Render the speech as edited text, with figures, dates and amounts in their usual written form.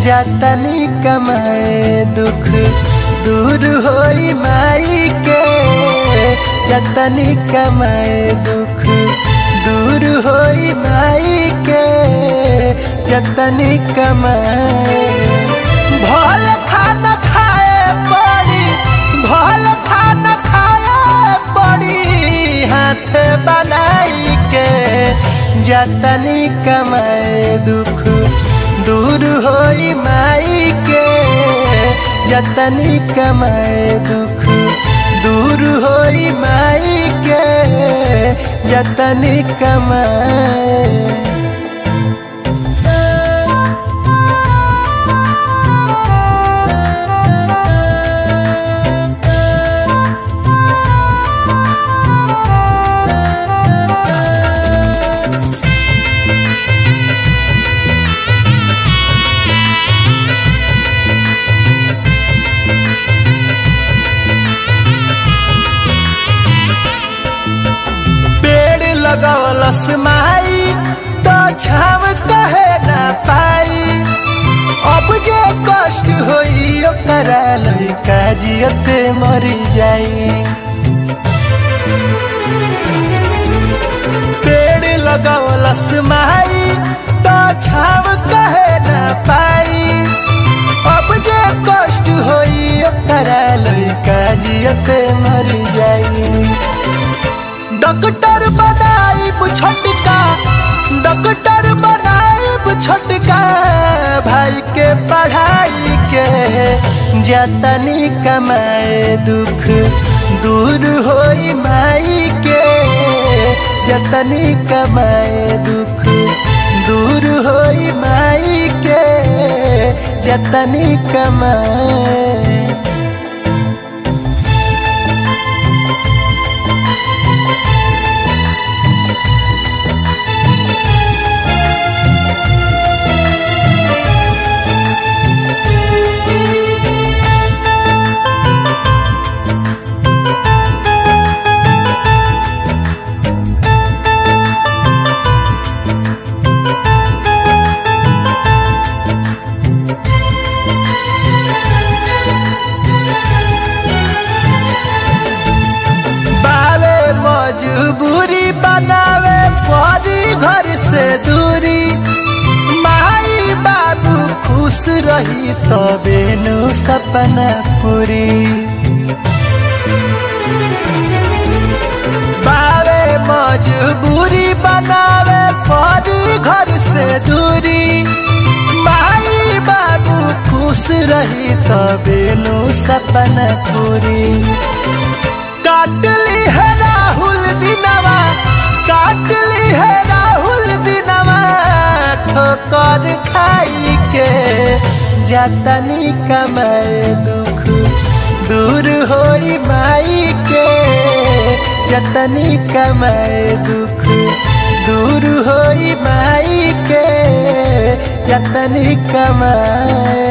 जतनी कमाए दुख दूर होई माई के, जतनी कमाए दुख दूर होई माई के, जतनी कमाए। भल खाना खाए पड़ी, भल खाना खाए पड़ी हाथ बनाई के, जतनी कमाए दुख दूर होई माई के, जतनी कमाए दुख दूर होई माई के, जतनी कमाए। लगवलस माई तो छाव कहे ना पाई, अब जे कष्ट होई ओकरा लइका जियते मरी जाई। पेड़ लगवलस माई तो छाव कहे ना पाई, अब जे कष्ट होई ओकरा लइका जियते मरी जाई। डॉक्टर बनाइब छोटका, डॉक्टर बनाइब छोटका भाई के पढ़ाई के, जतनी कमाए दुख दूर होई माई के, जतनी कमाए दुख दूर होई माई के, जतनी कमाए। मजबूरी बनावे परी घर से दूरी, माई बाबू खुश रही तबे नु सपना पूरी। बावे मजबूरी बनावे परी घर से दूरी, माई बाबू खुश रही तबे नु सपना पूरी। काटली है राहुल दिनवा, काटली है राहुल दिनवा ठोकर खाई के, जतनी कमाए दुख दूर होई माई के, जतनी कमाए दुख दूर होई माई के, जतनी कमाए।